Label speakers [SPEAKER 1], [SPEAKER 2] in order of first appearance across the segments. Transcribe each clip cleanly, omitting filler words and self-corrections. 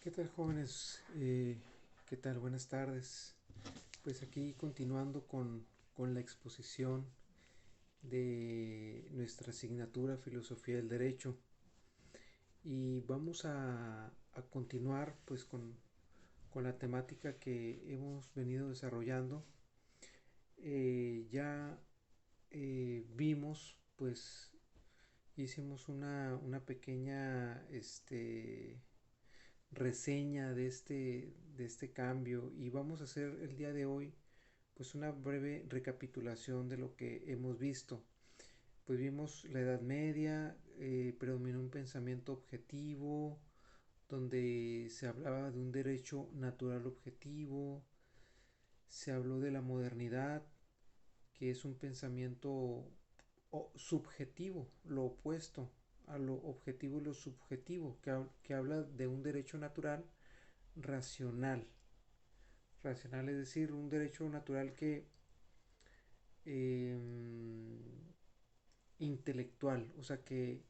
[SPEAKER 1] ¿Qué tal, jóvenes? ¿Qué tal? Buenas tardes. Pues aquí continuando con la exposición de nuestra asignatura Filosofía del Derecho, y vamos a continuar pues con la temática que hemos venido desarrollando. Ya vimos, pues hicimos una pequeña reseña de este cambio, y vamos a hacer el día de hoy pues una breve recapitulación de lo que hemos visto. Pues vimos la Edad Media, predominó un pensamiento objetivo, donde se hablaba de un derecho natural objetivo. Se habló de la modernidad, que es un pensamiento subjetivo, lo opuesto a lo objetivo y lo subjetivo, que habla de un derecho natural racional. Racional es decir, un derecho natural que eh, intelectual, o sea, que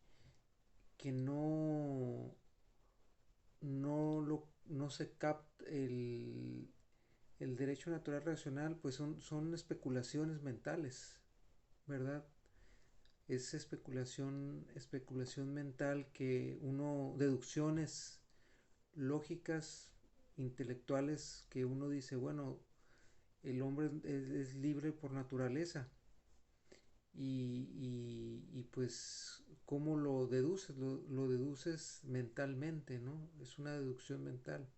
[SPEAKER 1] no se capta el derecho natural racional, pues son especulaciones mentales, ¿verdad? Es especulación mental, que deducciones lógicas, intelectuales, que uno dice, bueno, el hombre es libre por naturaleza, y pues cómo lo deduces, lo deduces mentalmente, ¿no? Es una deducción mental.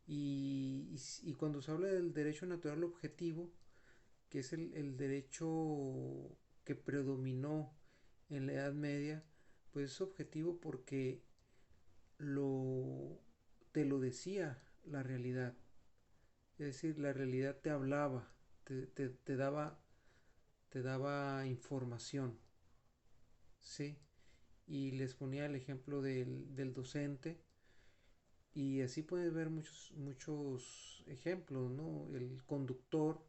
[SPEAKER 1] Y cuando se habla del derecho natural objetivo, que es el derecho que predominó en la Edad Media, pues es objetivo porque lo, te lo decía la realidad. Es decir, la realidad te hablaba, te daba información, ¿sí? Y les ponía el ejemplo del docente, y así puedes ver muchos ejemplos, ¿no? El conductor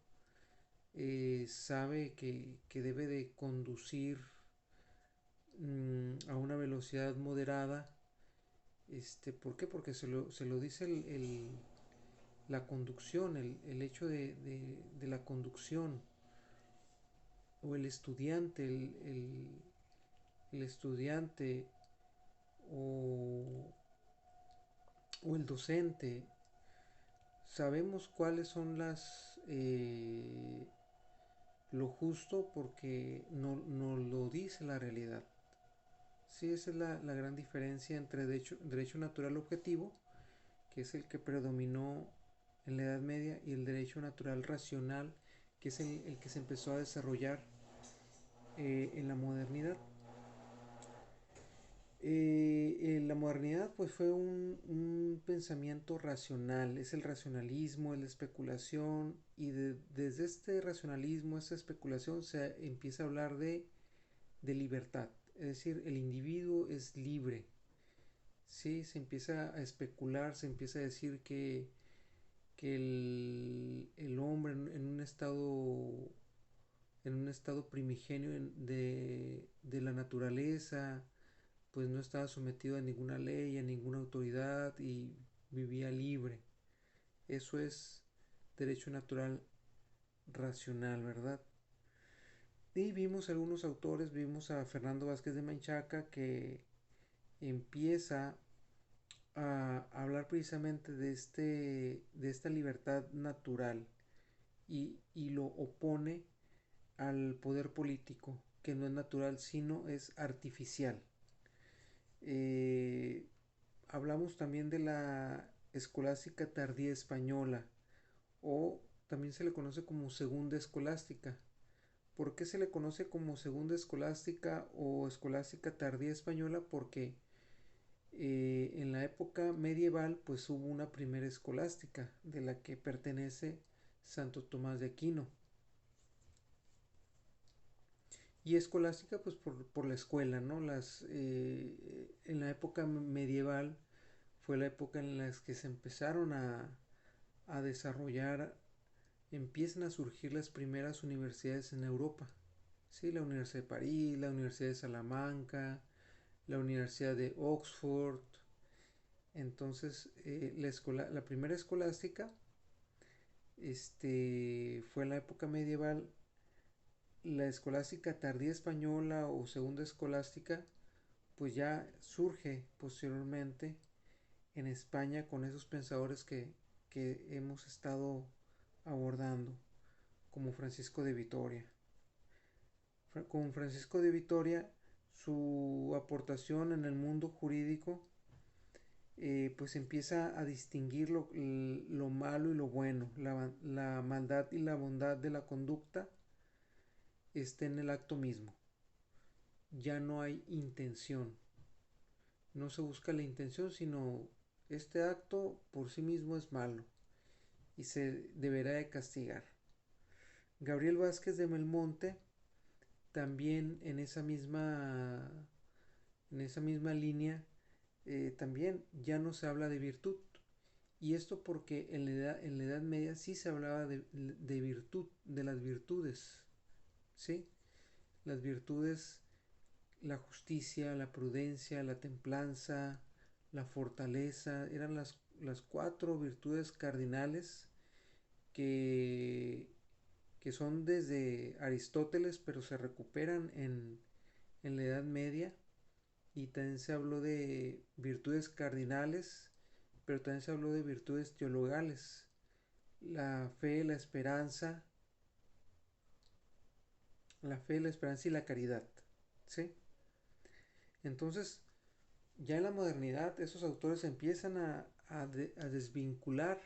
[SPEAKER 1] sabe que debe de conducir a una velocidad moderada. ¿Por qué? Porque se lo dice la conducción, el hecho de la conducción. O el estudiante, el estudiante, o, o el docente, sabemos cuáles son lo justo, porque no lo dice la realidad. Sí, esa es la gran diferencia entre derecho natural objetivo, que es el que predominó en la Edad Media, y el derecho natural racional, que es el que se empezó a desarrollar en la modernidad. En la modernidad pues fue un pensamiento racional, es el racionalismo, es la especulación, y desde este racionalismo, esta especulación, se empieza a hablar de libertad, es decir, el individuo es libre. Sí, se empieza a especular, se empieza a decir que el hombre en un estado primigenio de la naturaleza, pues no estaba sometido a ninguna ley, a ninguna autoridad, y vivía libre. Eso es derecho natural racional, ¿verdad? Y vimos algunos autores, vimos a Fernando Vázquez de Menchaca, que empieza a hablar precisamente de esta libertad natural, y lo opone al poder político, que no es natural, sino es artificial. Eh, Hablamos también de la escolástica tardía española, o también se le conoce como segunda escolástica. ¿Por qué se le conoce como segunda escolástica o escolástica tardía española? Porque en la época medieval pues hubo una primera escolástica, de la que pertenece Santo Tomás de Aquino. Y escolástica pues por la escuela, ¿no? En la época medieval fue la época en la que se empezaron a desarrollar, empiezan a surgir las primeras universidades en Europa. Sí, la Universidad de París, la Universidad de Salamanca, la Universidad de Oxford, Entonces, la primera escolástica fue en la época medieval. La escolástica tardía española o segunda escolástica pues ya surge posteriormente en España con esos pensadores que hemos estado abordando, como Francisco de Vitoria. Con Francisco de Vitoria, su aportación en el mundo jurídico pues empieza a distinguir lo malo y lo bueno, la maldad y la bondad de la conducta está en el acto mismo. Ya no hay intención, no se busca la intención, sino este acto por sí mismo es malo y se deberá de castigar. Gabriel Vázquez de Belmonte también en esa misma línea también ya no se habla de virtud. Y esto porque en la Edad Media sí se hablaba de virtud, de las virtudes, ¿sí? Las virtudes, la justicia, la prudencia, la templanza, la fortaleza, eran las cuatro virtudes cardinales que, que son desde Aristóteles, pero se recuperan en la Edad Media. Y también se habló de virtudes cardinales, pero también se habló de virtudes teologales, la la fe, la esperanza y la caridad, ¿sí? Entonces, ya en la modernidad, esos autores empiezan a desvincular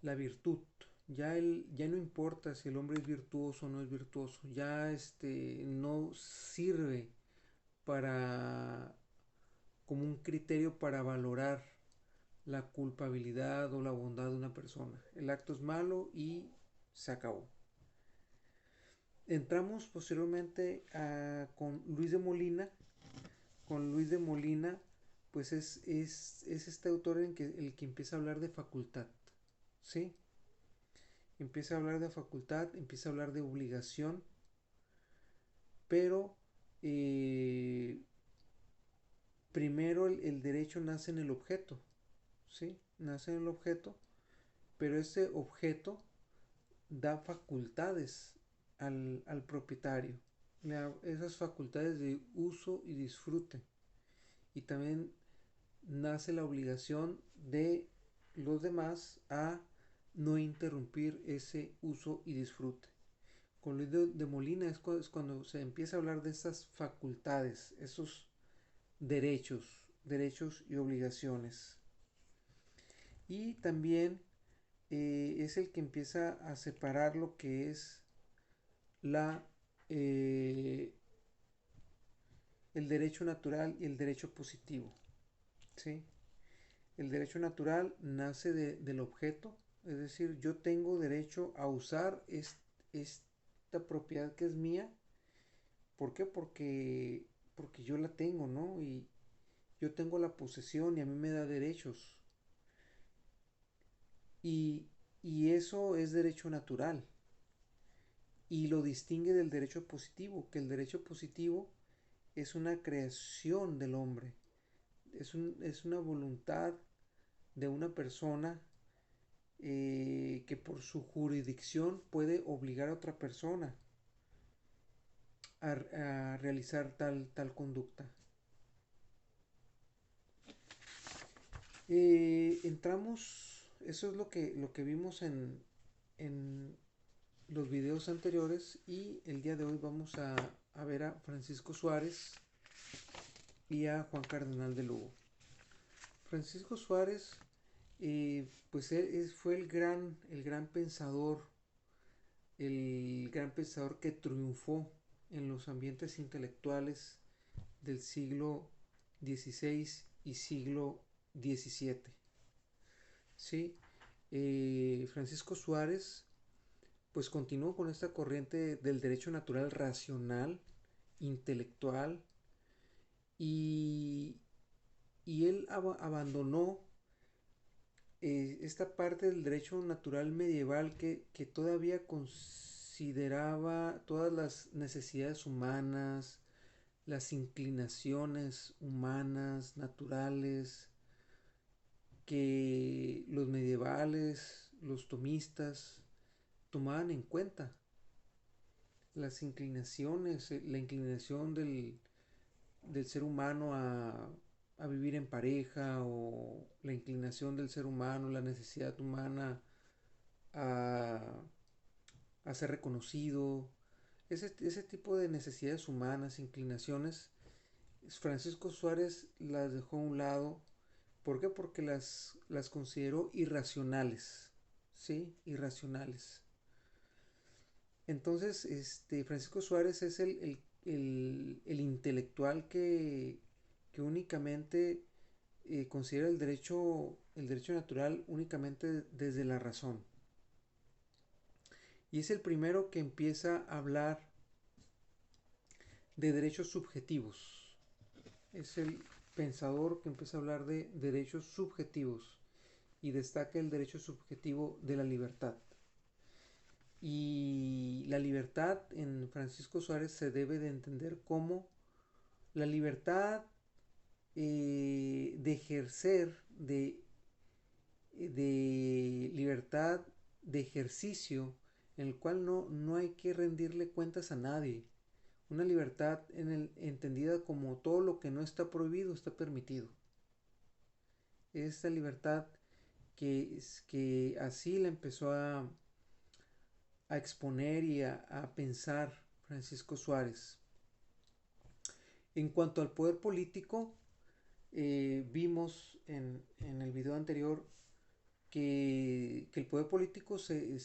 [SPEAKER 1] la virtud. Ya no importa si el hombre es virtuoso o no es virtuoso, ya no sirve para como un criterio para valorar la culpabilidad o la bondad de una persona. El acto es malo y se acabó. Entramos posteriormente con Luis de Molina. Con Luis de Molina, pues es este autor el que empieza a hablar de facultad. ¿Sí? Empieza a hablar de facultad, empieza a hablar de obligación, pero primero el derecho nace en el objeto. ¿Sí? Nace en el objeto, pero ese objeto da facultades al propietario, esas facultades de uso y disfrute. Y también nace la obligación de los demás a no interrumpir ese uso y disfrute. Con Luis de Molina es cuando se empieza a hablar de estas facultades, esos derechos y obligaciones. Y también es el que empieza a separar lo que es la, eh, el derecho natural y el derecho positivo. ¿Sí? El derecho natural nace del objeto, es decir, yo tengo derecho a usar esta propiedad que es mía. ¿Por qué? Porque yo la tengo, ¿no? Y yo tengo la posesión y a mí me da derechos. Y, y eso es derecho natural. Y lo distingue del derecho positivo, que el derecho positivo es una creación del hombre, es una voluntad de una persona que por su jurisdicción puede obligar a otra persona a realizar tal conducta. Eso es lo que vimos en los videos anteriores y el día de hoy vamos a ver a Francisco Suárez y a Juan Cardenal de Lugo. Francisco Suárez, pues fue el gran pensador que triunfó en los ambientes intelectuales del siglo XVI y siglo XVII. ¿Sí? Francisco Suárez pues continuó con esta corriente del derecho natural racional, intelectual, y, y él abandonó esta parte del derecho natural medieval que todavía consideraba todas las necesidades humanas, las inclinaciones humanas, naturales, que los medievales, los tomistas, tomaban en cuenta las inclinaciones, la inclinación del ser humano a vivir en pareja, o la inclinación del ser humano, la necesidad humana a, a ser reconocido, ese tipo de necesidades humanas, inclinaciones, Francisco Suárez las dejó a un lado. ¿Por qué? Porque las consideró irracionales, ¿sí? Irracionales. Entonces, Francisco Suárez es el intelectual que únicamente considera el derecho natural únicamente desde la razón. Y es el primero que empieza a hablar de derechos subjetivos. Es el pensador que empieza a hablar de derechos subjetivos y destaca el derecho subjetivo de la libertad. Y la libertad en Francisco Suárez se debe de entender como la libertad de ejercer, de libertad de ejercicio, en el cual no hay que rendirle cuentas a nadie. Una libertad entendida como todo lo que no está prohibido está permitido. Esta libertad que así la empezó a exponer y a pensar Francisco Suárez. En cuanto al poder político, vimos en el video anterior que el poder político se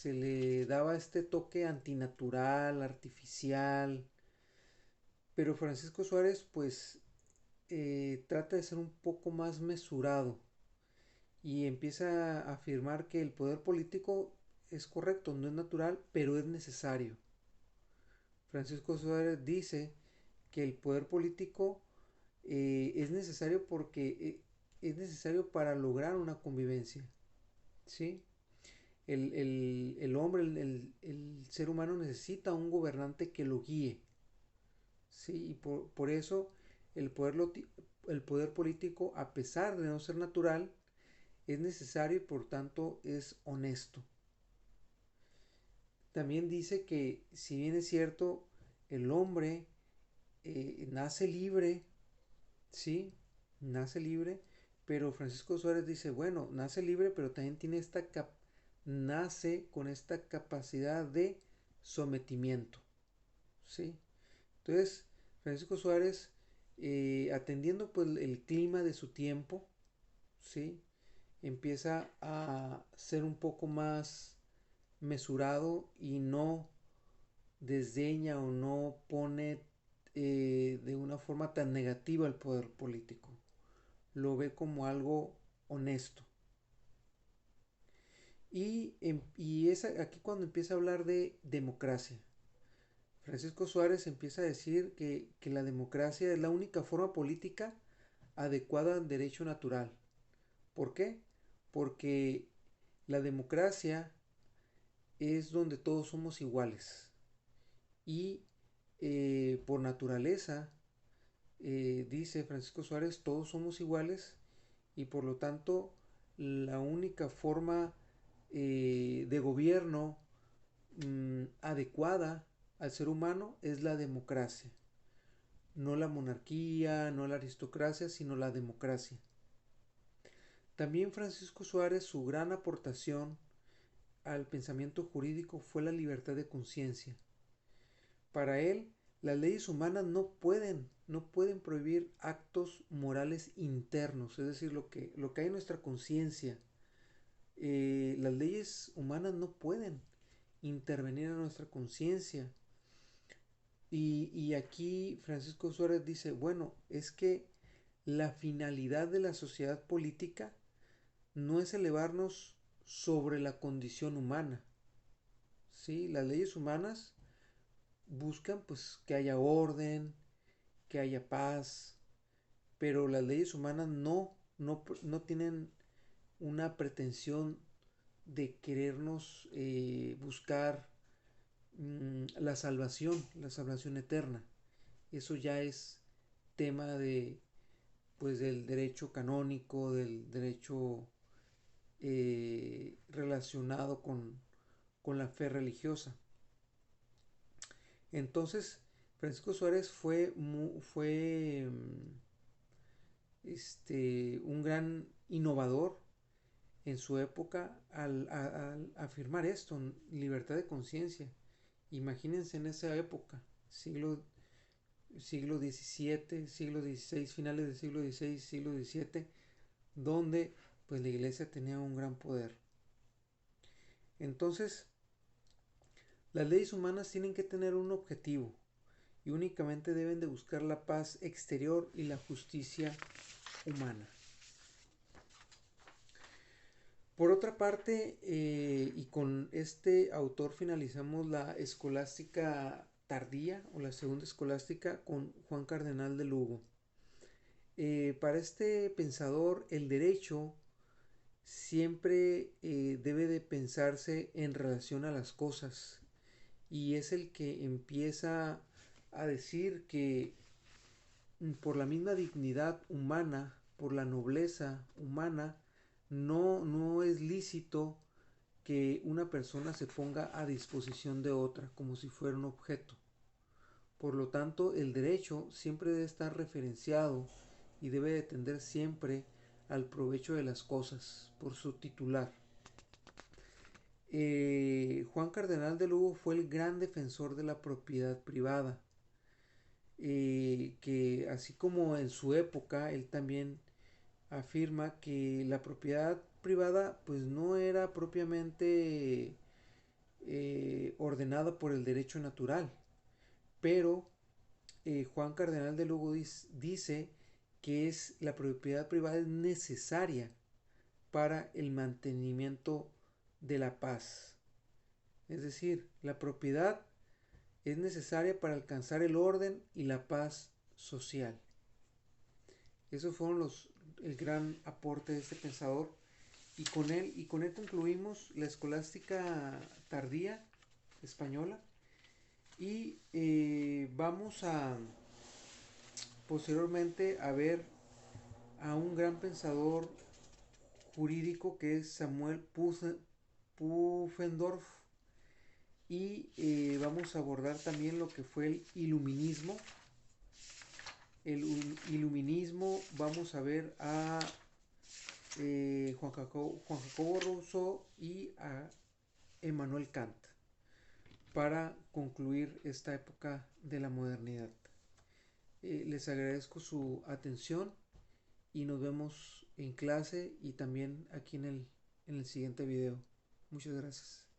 [SPEAKER 1] le daba este toque antinatural, artificial, pero Francisco Suárez pues trata de ser un poco más mesurado y empieza a afirmar que el poder político es correcto, no es natural, pero es necesario. Francisco Suárez dice que el poder político es necesario porque es necesario para lograr una convivencia, ¿sí? El hombre, el ser humano necesita un gobernante que lo guíe, ¿sí? Y por eso el poder, el poder político, a pesar de no ser natural, es necesario y por tanto es honesto. También dice que si bien es cierto, el hombre nace libre, ¿sí? Nace libre, pero Francisco Suárez dice, bueno, nace libre, pero también tiene nace con esta capacidad de sometimiento, ¿sí? Entonces, Francisco Suárez, atendiendo pues el clima de su tiempo, ¿sí? Empieza a ser un poco más mesurado y no desdeña o no pone de una forma tan negativa el poder político. Lo ve como algo honesto. Y es aquí cuando empieza a hablar de democracia. Francisco Suárez empieza a decir que la democracia es la única forma política adecuada al derecho natural. ¿Por qué? Porque la democracia es donde todos somos iguales. Y por naturaleza, dice Francisco Suárez, todos somos iguales y por lo tanto la única forma de gobierno adecuada al ser humano es la democracia. No la monarquía, no la aristocracia, sino la democracia. También Francisco Suárez, su gran aportación al pensamiento jurídico fue la libertad de conciencia. Para él, las leyes humanas no pueden prohibir actos morales internos, es decir, lo que hay en nuestra conciencia. Las leyes humanas no pueden intervenir en nuestra conciencia. Y aquí Francisco Suárez dice, bueno, es que la finalidad de la sociedad política no es elevarnos sobre la condición humana. ¿Sí? Las leyes humanas buscan pues que haya orden, que haya paz, pero las leyes humanas no tienen una pretensión de querernos buscar la salvación eterna. Eso ya es tema pues del derecho canónico, del derecho relacionado con la fe religiosa. Entonces, Francisco Suárez fue un gran innovador en su época al afirmar esto, libertad de conciencia. Imagínense en esa época, siglo XVII, siglo XVI, finales del siglo XVI, siglo XVII, donde pues la iglesia tenía un gran poder. Entonces, las leyes humanas tienen que tener un objetivo y únicamente deben de buscar la paz exterior y la justicia humana. Por otra parte, y con este autor finalizamos la escolástica tardía o la segunda escolástica con Juan Cardenal de Lugo. Para este pensador, el derecho siempre debe de pensarse en relación a las cosas y es el que empieza a decir que por la misma dignidad humana, por la nobleza humana, no es lícito que una persona se ponga a disposición de otra como si fuera un objeto. Por lo tanto, el derecho siempre debe estar referenciado y debe de tender siempre al provecho de las cosas por su titular. Juan Cardenal de Lugo fue el gran defensor de la propiedad privada, que así como en su época él también afirma que la propiedad privada pues no era propiamente ordenada por el derecho natural, pero Juan Cardenal de Lugo dice que la propiedad privada es necesaria para el mantenimiento de la paz. Es decir, la propiedad es necesaria para alcanzar el orden y la paz social. Esos fueron el gran aporte de este pensador. Y con él concluimos la escolástica tardía española. Y vamos a posteriormente a ver a un gran pensador jurídico que es Samuel Pufendorf. Y vamos a abordar también lo que fue el iluminismo. El iluminismo, vamos a ver a Juan Jacobo Rousseau y a Emmanuel Kant para concluir esta época de la modernidad. Les agradezco su atención y nos vemos en clase y también aquí en el siguiente video. Muchas gracias.